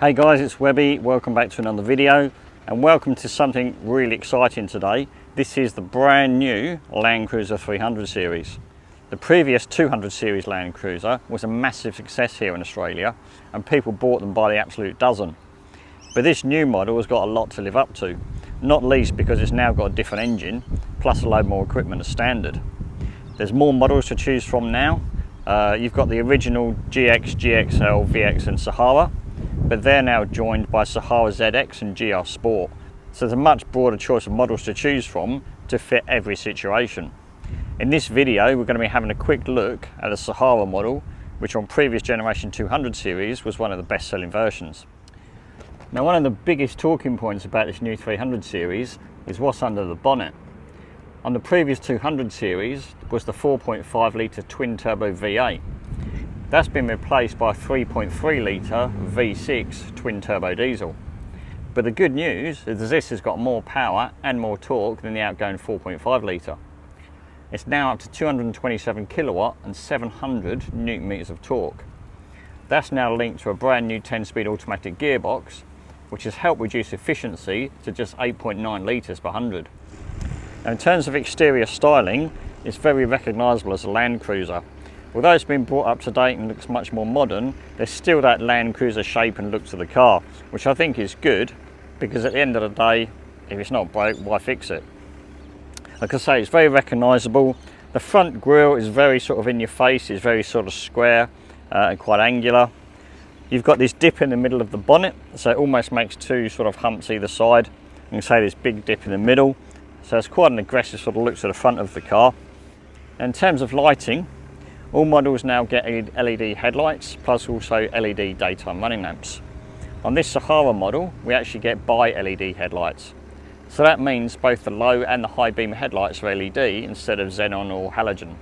Hey guys, it's Webby. Welcome back to another video and welcome to something really exciting today. This is the brand new Landcruiser 300 series. The previous 200 series Landcruiser was a massive success here in Australia and people bought them by the absolute dozen. But this new model has got a lot to live up to, not least because it's now got a different engine plus a load more equipment as standard. There's more models to choose from now. You've got the original GX, GXL, VX and Sahara, but they're now joined by Sahara ZX and GR Sport. So there's a much broader choice of models to choose from to fit every situation. In this video, we're going to be having a quick look at the Sahara model, which on previous generation 200 series was one of the best selling versions. Now, one of the biggest talking points about this new 300 series is what's under the bonnet. On the previous 200 series was the 4.5 litre twin turbo V8. That's been replaced by a 3.3 litre V6 twin turbo diesel. But the good news is this has got more power and more torque than the outgoing 4.5 litre. It's now up to 227 kilowatt and 700 newton meters of torque. That's now linked to a brand new 10-speed automatic gearbox, which has helped reduce efficiency to just 8.9 litres per 100. Now, in terms of exterior styling, it's very recognisable as a Landcruiser. Although it's been brought up to date and looks much more modern, there's still that Landcruiser shape and look to the car, which I think is good, because at the end of the day, if it's not broke, why fix it? Like I say, it's very recognisable. The front grille is very sort of in your face, it's very sort of square and quite angular. You've got this dip in the middle of the bonnet, so it almost makes two sort of humps either side. You can say this big dip in the middle, so it's quite an aggressive sort of look to the front of the car. And in terms of lighting, all models now get LED headlights, plus also LED daytime running lamps. On this Sahara model, we actually get bi-LED headlights. So that means both the low and the high beam headlights are LED instead of xenon or halogen.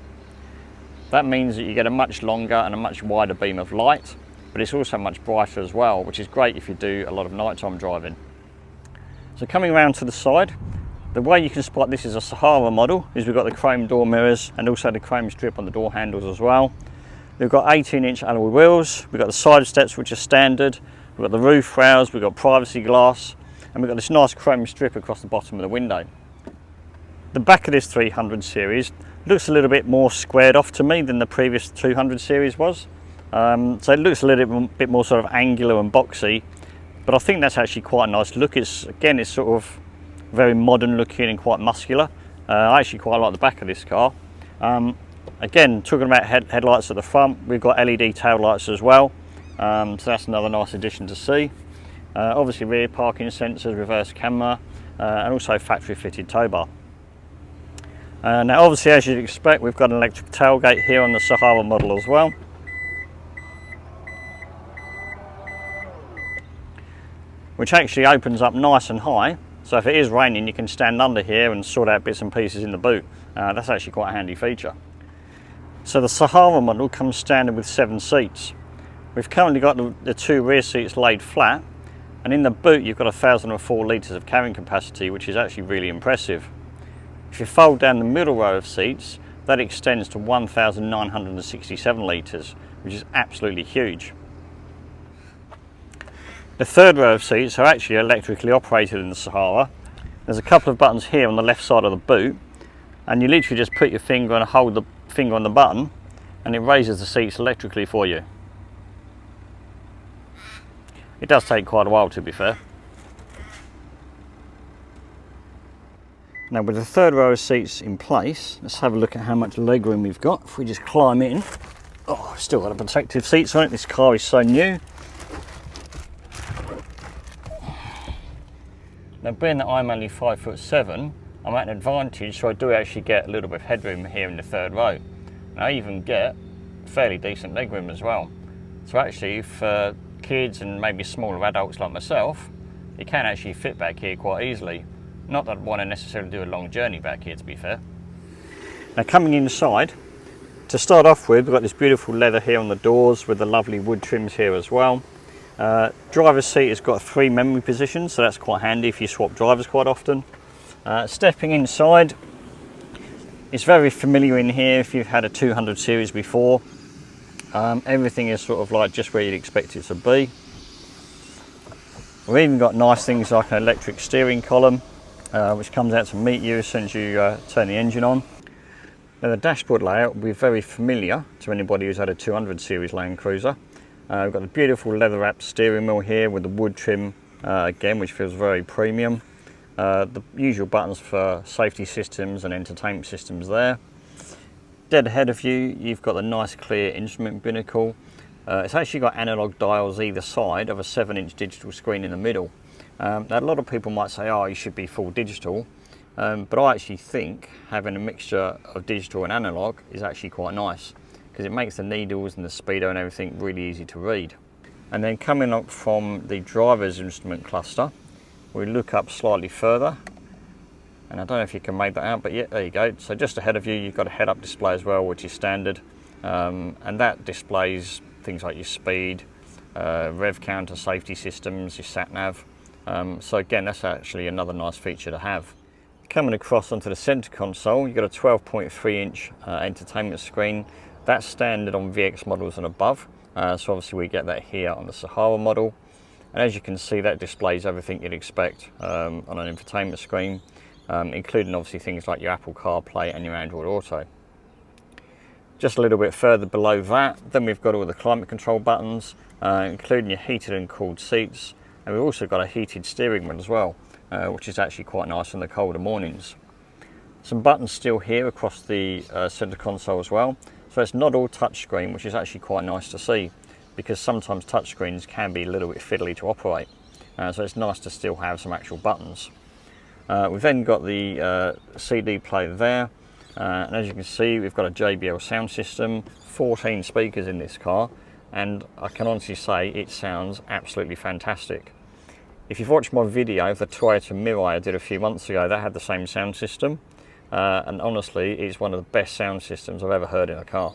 That means that you get a much longer and a much wider beam of light, but it's also much brighter as well, which is great if you do a lot of nighttime driving. So coming around to the side, the way you can spot this is a Sahara model is we've got the chrome door mirrors and also the chrome strip on the door handles as well. We've got 18-inch alloy wheels, we've got the side steps which are standard, we've got the roof rails, we've got privacy glass, and we've got this nice chrome strip across the bottom of the window. The back of this 300 series looks a little bit more squared off to me than the previous 200 series was. So it looks a little bit more sort of angular and boxy, but I think that's actually quite a nice look. It's sort of very modern looking and quite muscular. I actually quite like the back of this car. Again, talking about headlights at the front, we've got LED tail lights as well, so that's another nice addition to see. Obviously rear parking sensors, reverse camera, and also factory fitted tow bar. Now obviously, as you'd expect, we've got an electric tailgate here on the Sahara model as well. Which actually opens up nice and high. So if it is raining, you can stand under here and sort out bits and pieces in the boot. That's actually quite a handy feature. So the Sahara model comes standard with 7 seats. We've currently got the 2 rear seats laid flat, and in the boot you've got 1,004 litres of carrying capacity, which is actually really impressive. If you fold down the middle row of seats, that extends to 1,967 litres, which is absolutely huge. The third row of seats are actually electrically operated in the Sahara. There's a couple of buttons here on the left side of the boot, and you literally just put your finger and hold the finger on the button and it raises the seats electrically for you. It does take quite a while, to be fair. Now with the third row of seats in place, let's have a look at how much legroom we've got. If we just climb in, oh, still got the protective seats on it. This car is so new. Now, being that I'm only 5'7", I'm at an advantage, so I do actually get a little bit of headroom here in the third row. And I even get fairly decent legroom as well. So actually, for kids and maybe smaller adults like myself, you can actually fit back here quite easily. Not that I'd want to necessarily do a long journey back here, to be fair. Now, coming inside, to start off with, we've got this beautiful leather here on the doors with the lovely wood trims here as well. Driver's seat has got 3 memory positions, so that's quite handy if you swap drivers quite often. Stepping inside, it's very familiar in here if you've had a 200 series before. Everything is sort of like just where you'd expect it to be. We've even got nice things like an electric steering column, which comes out to meet you as soon as you turn the engine on. Now the dashboard layout will be very familiar to anybody who's had a 200 series Land Cruiser. We've got the beautiful leather wrapped steering wheel here with the wood trim again, which feels very premium. The usual buttons for safety systems and entertainment systems there. Dead ahead of you, you've got the nice clear instrument binnacle. It's actually got analog dials either side of a 7-inch digital screen in the middle. Now a lot of people might say, oh, you should be full digital, but I actually think having a mixture of digital and analog is actually quite nice, because it makes the needles and the speedo and everything really easy to read. And then coming up from the driver's instrument cluster, we look up slightly further, and I don't know if you can make that out, but yeah, there you go. So just ahead of you, you've got a head-up display as well, which is standard, and that displays things like your speed, rev counter, safety systems, your sat-nav. So again, that's actually another nice feature to have. Coming across onto the centre console, you've got a 12.3-inch entertainment screen. That's standard on VX models and above, so obviously we get that here on the Sahara model. And as you can see, that displays everything you'd expect on an infotainment screen, including obviously things like your Apple CarPlay and your Android Auto. Just a little bit further below that, then we've got all the climate control buttons, including your heated and cooled seats, and we've also got a heated steering wheel as well, which is actually quite nice in the colder mornings. Some buttons still here across the centre console as well, so it's not all touchscreen, which is actually quite nice to see, because sometimes touchscreens can be a little bit fiddly to operate, so it's nice to still have some actual buttons. We've then got the CD player there, and as you can see, we've got a JBL sound system, 14 speakers in this car, and I can honestly say it sounds absolutely fantastic. If you've watched my video of the Toyota Mirai I did a few months ago, that had the same sound system, and honestly it's one of the best sound systems I've ever heard in a car.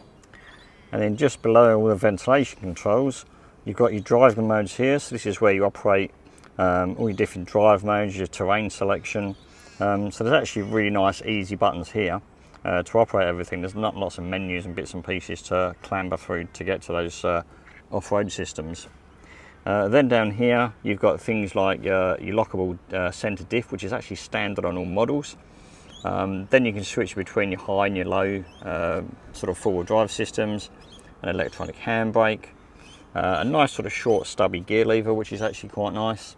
And then just below all the ventilation controls, you've got your driving modes here, so this is where you operate all your different drive modes, your terrain selection. So there's actually really nice easy buttons here to operate everything. There's not lots of menus and bits and pieces to clamber through to get to those off-road systems. Then down here you've got things like your lockable centre diff, which is actually standard on all models. Then you can switch between your high and your low sort of four-wheel drive systems, an electronic handbrake, a nice sort of short stubby gear lever, which is actually quite nice.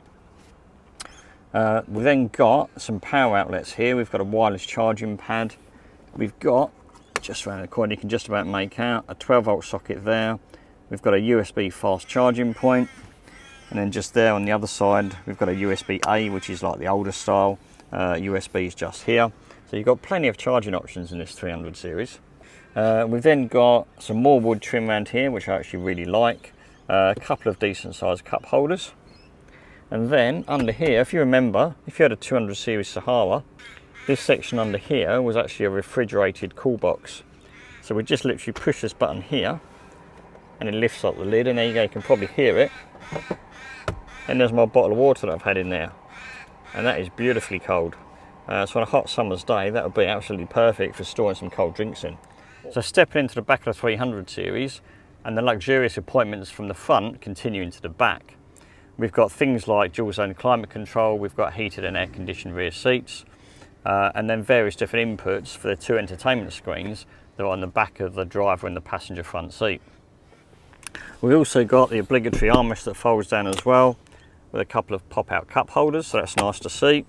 We've then got some power outlets here. We've got a wireless charging pad. We've got, just around the corner, you can just about make out, a 12-volt socket there. We've got a USB fast charging point, and then just there on the other side we've got a USB-A, which is like the older style. USB is just here, so you've got plenty of charging options in this 300 series. We've then got some more wood trim around here, which I actually really like. A couple of decent sized cup holders, and then under here, if you remember, if you had a 200 series Sahara, this section under here was actually a refrigerated cool box. So we just literally push this button here and it lifts up the lid, and there you go, you can probably hear it. And there's my bottle of water that I've had in there, and that is beautifully cold. So on a hot summer's day, that would be absolutely perfect for storing some cold drinks in. So stepping into the back of the 300 series, and the luxurious appointments from the front continue into the back. We've got things like dual zone climate control, we've got heated and air conditioned rear seats, and then various different inputs for the two entertainment screens that are on the back of the driver and the passenger front seat. We've also got the obligatory armrest that folds down as well, with a couple of pop-out cup holders, so that's nice to see.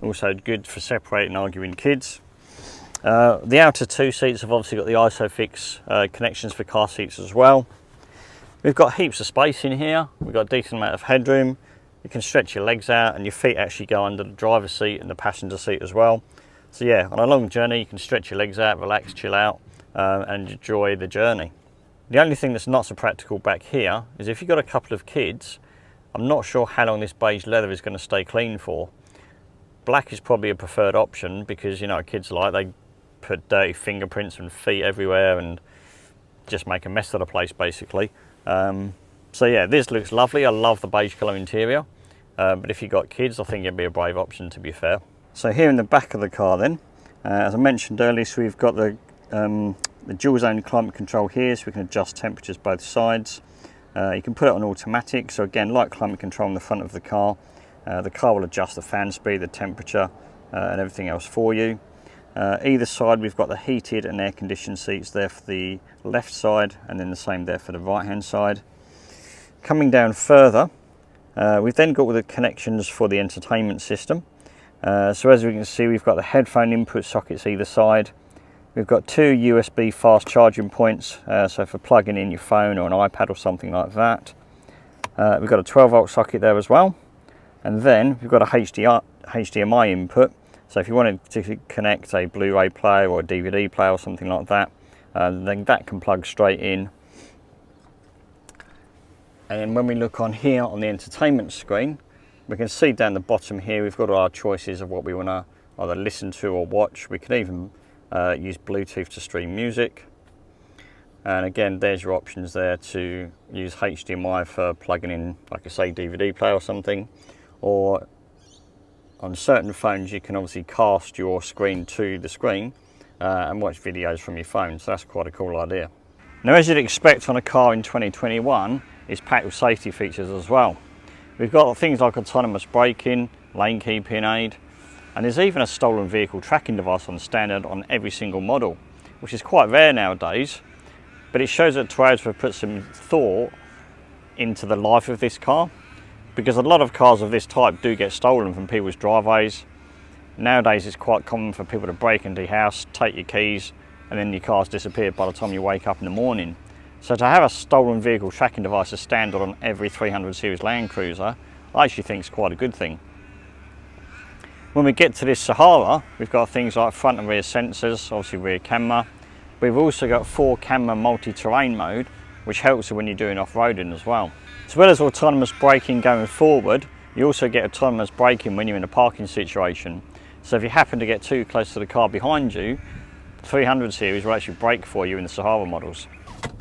Also good for separating arguing kids. The outer two seats have obviously got the ISOFIX connections for car seats as well. We've got heaps of space in here, we've got a decent amount of headroom. You can stretch your legs out and your feet actually go under the driver's seat and the passenger seat as well. So yeah, on a long journey you can stretch your legs out, relax, chill out, and enjoy the journey. The only thing that's not so practical back here is if you've got a couple of kids, I'm not sure how long this beige leather is going to stay clean for. Black is probably a preferred option because, you know, kids like, they put dirty fingerprints and feet everywhere and just make a mess of the place basically. So yeah, this looks lovely. I love the beige colour interior, but if you've got kids, I think it'd be a brave option, to be fair. So here in the back of the car then, as I mentioned earlier, so we've got the dual zone climate control here, so we can adjust temperatures both sides. You can put it on automatic, so again, like climate control on the front of the car will adjust the fan speed, the temperature, and everything else for you. Either side we've got the heated and air conditioned seats there for the left side, and then the same there for the right hand side. Coming down further, we've then got all the connections for the entertainment system. So as we can see, we've got the headphone input sockets either side. We've got 2 USB fast charging points, so for plugging in your phone or an iPad or something like that. We've got a 12-volt socket there as well. And then we've got a HDMI input. So if you wanted to connect a Blu-ray player or a DVD player or something like that, then that can plug straight in. And then when we look on here on the entertainment screen, we can see down the bottom here we've got all our choices of what we want to either listen to or watch. We can even use Bluetooth to stream music. And again, there's your options there to use HDMI for plugging in, like I say, DVD player or something. Or on certain phones you can obviously cast your screen to the screen and watch videos from your phone, so that's quite a cool idea. Now, as you'd expect on a car in 2021, it's packed with safety features as well. We've got things like autonomous braking, lane keeping aid, and there's even a stolen vehicle tracking device on standard on every single model, which is quite rare nowadays, but it shows that Toyota have put some thought into the life of this car, because a lot of cars of this type do get stolen from people's driveways. Nowadays it's quite common for people to break into your house, take your keys, and then your car's disappeared by the time you wake up in the morning. So to have a stolen vehicle tracking device as standard on every 300 series Land Cruiser, I actually think is quite a good thing. When we get to this Sahara, we've got things like front and rear sensors, obviously rear camera. We've also got 4-camera multi-terrain mode, which helps you when you're doing off-roading as well. As well as autonomous braking going forward, you also get autonomous braking when you're in a parking situation. So if you happen to get too close to the car behind you, the 300 series will actually brake for you in the Sahara models.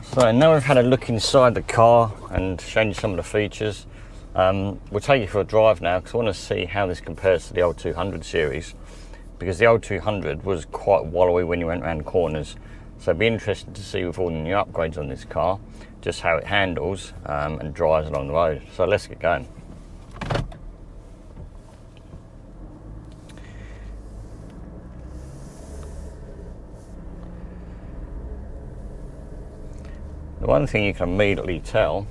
So now we've had a look inside the car and shown you some of the features. We'll take you for a drive now because I want to see how this compares to the old 200 series, because the old 200 was quite wallowy when you went around corners. So it'd be interesting to see with all the new upgrades on this car, just how it handles and drives along the road. So let's get going. The one thing you can immediately tell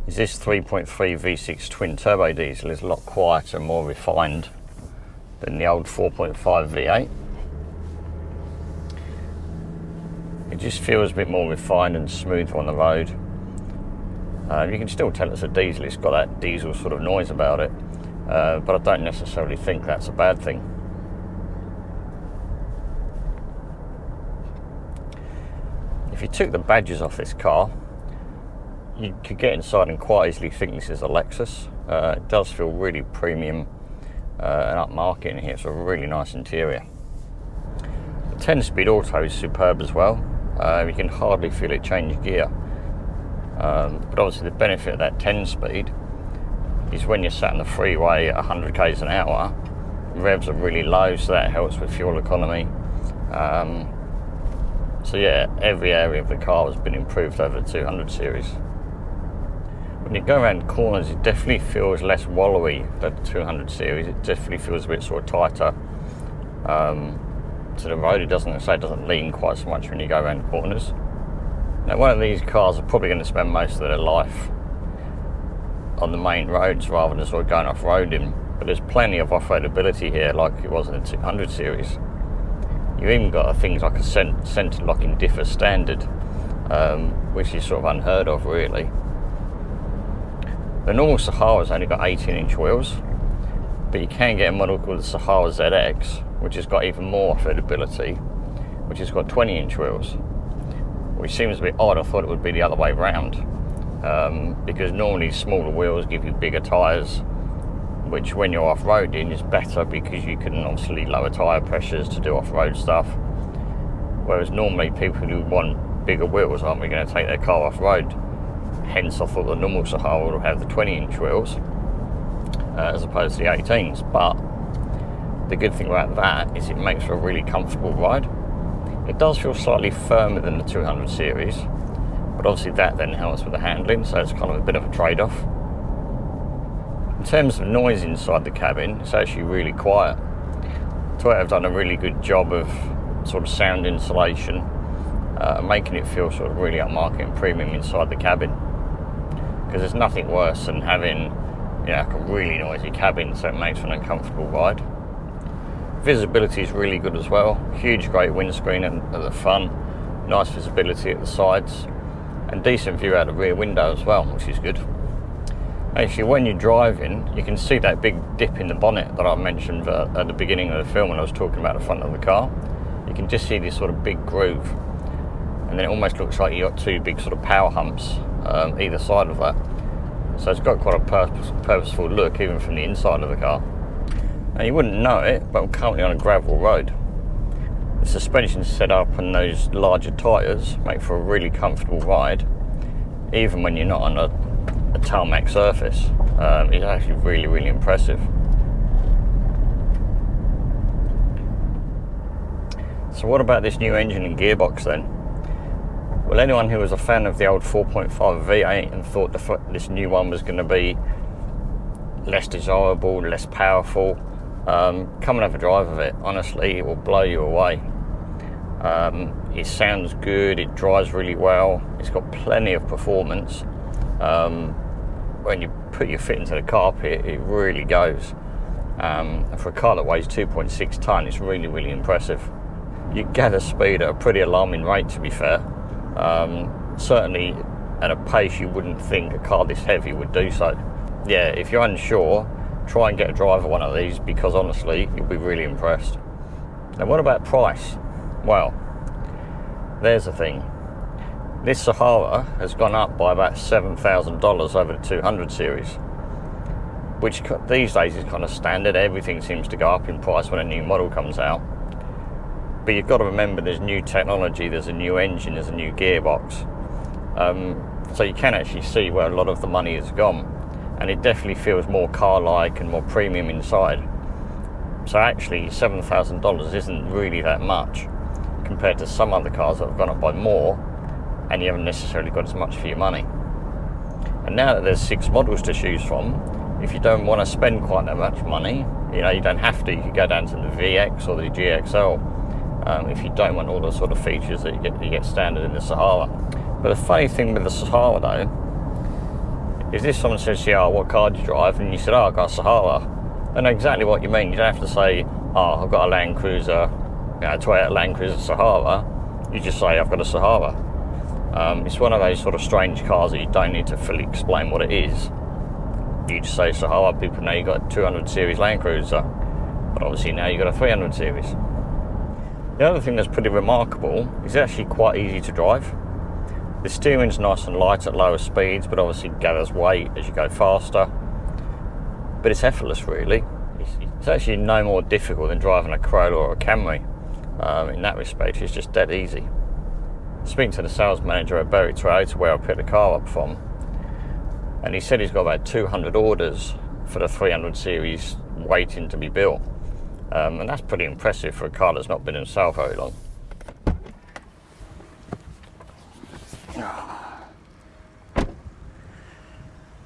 is this 3.3 V6 twin turbo diesel is a lot quieter and more refined than the old 4.5 V8. It just feels a bit more refined and smooth on the road. You can still tell it's a diesel, it's got that diesel sort of noise about it, but I don't necessarily think that's a bad thing. If you took the badges off this car, you could get inside and quite easily think this is a Lexus. It does feel really premium and upmarket in here. It's a really nice interior. The 10-speed auto is superb as well. You can hardly feel it change gear. But obviously the benefit of that 10-speed is when you're sat on the freeway at 100 k's an hour, revs are really low, so that helps with fuel economy. So yeah, every area of the car has been improved over the 200 series. When you go around corners, it definitely feels less wallowy than the 200 series. It definitely feels a bit sort of tighter to the road. It doesn't lean quite so much when you go around corners. Now, one of these cars are probably going to spend most of their life on the main roads rather than sort of going off-roading, but there's plenty of off-roadability here like it was in the 200 series. You've even got things like a centre locking differ standard, which is sort of unheard of really. The normal Sahara's only got 18-inch wheels, but you can get a model called the Sahara ZX, which has got even more off-roadability, which has got 20-inch wheels, which seems a bit odd. I thought it would be the other way round, because normally smaller wheels give you bigger tyres, which when you're off-roading is better because you can obviously lower tyre pressures to do off-road stuff, whereas normally people who want bigger wheels aren't really going to take their car off-road. Hence I thought the normal Sahara would have the 20-inch wheels as opposed to the 18s, but the good thing about that is it makes for a really comfortable ride. It does feel slightly firmer than the 200 series, but obviously that then helps with the handling, so it's kind of a bit of a trade-off. In terms of noise inside the cabin, it's actually really quiet. Toyota have done a really good job of sort of sound insulation, making it feel sort of really upmarket and premium inside the cabin. Because there's nothing worse than having, you know, like a really noisy cabin, so it makes for an uncomfortable ride. Visibility is really good as well. Huge, great windscreen at the front, nice visibility at the sides, and decent view out the rear window as well, which is good. Actually, when you're driving, you can see that big dip in the bonnet that I mentioned at the beginning of the film when I was talking about the front of the car. You can just see this sort of big groove, and then it almost looks like you got two big sort of power humps either side of that. So it's got quite a purposeful look even from the inside of the car. Now you wouldn't know it, but I'm currently on a gravel road. The suspension setup and those larger tyres make for a really comfortable ride, even when you're not on a tarmac surface. It's actually really, really impressive. So what about this new engine and gearbox then? Well, anyone who was a fan of the old 4.5 V8 and thought this new one was going to be less desirable, less powerful, come and have a drive of it. Honestly, it will blow you away. It sounds good, it drives really well, it's got plenty of performance. When you put your foot into the carpet, it really goes. And for a car that weighs 2.6 tonne, it's really, really impressive. You gather speed at a pretty alarming rate, to be fair. Certainly at a pace you wouldn't think a car this heavy would do so. Yeah, if you're unsure, try and get a drive of one of these, because honestly, you'll be really impressed. Now, what about price? Well, there's the thing. This Sahara has gone up by about $7,000 over the 200 series, which these days is kind of standard. Everything seems to go up in price when a new model comes out. But you've got to remember there's new technology, there's a new engine, there's a new gearbox. So you can actually see where a lot of the money has gone, and it definitely feels more car-like and more premium inside. So actually $7,000 isn't really that much compared to some other cars that have gone up by more, and you haven't necessarily got as much for your money. And now that there's 6 models to choose from, if you don't want to spend quite that much money, you know, you don't have to. You could go down to the VX or the GXL if you don't want all the sort of features that you get standard in the Sahara. But the funny thing with the Sahara though, is if someone says to you, oh, what car do you drive? And you said, oh, I've got a Sahara. I know exactly what you mean. You don't have to say, oh, I've got a Landcruiser, you know, Toyota Landcruiser Sahara. You just say, I've got a Sahara. It's one of those sort of strange cars that you don't need to fully explain what it is. You just say Sahara, people know you got a 200 series Landcruiser, but obviously now you've got a 300 series. The other thing that's pretty remarkable is actually quite easy to drive. The steering's nice and light at lower speeds, but obviously gathers weight as you go faster. But it's effortless, really. It's actually no more difficult than driving a Corolla or a Camry. In that respect, it's just dead easy. Speaking to the sales manager at Berwick Toyota, where I picked the car up from, and he said he's got about 200 orders for the 300 series waiting to be built. And that's pretty impressive for a car that's not been in sale very long.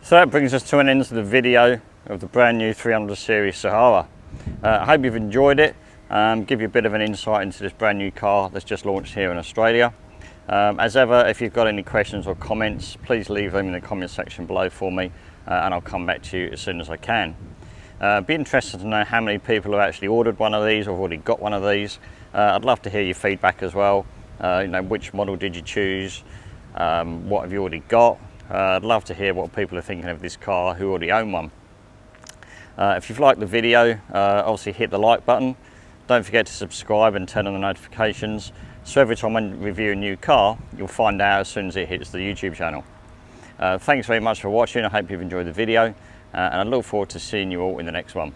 So that brings us to an end to the video of the brand new 300 series Sahara. I hope you've enjoyed it. Give you a bit of an insight into this brand new car that's just launched here in Australia. As ever, if you've got any questions or comments, please leave them in the comment section below for me, and I'll come back to you as soon as I can. Be interested to know how many people have actually ordered one of these or have already got one of these. I'd love to hear your feedback as well. You know, which model did you choose? What have you already got? I'd love to hear what people are thinking of this car who already own one. If you've liked the video, obviously hit the like button. Don't forget to subscribe and turn on the notifications, so every time I review a new car, you'll find out as soon as it hits the YouTube channel. Thanks very much for watching. I hope you've enjoyed the video, and I look forward to seeing you all in the next one.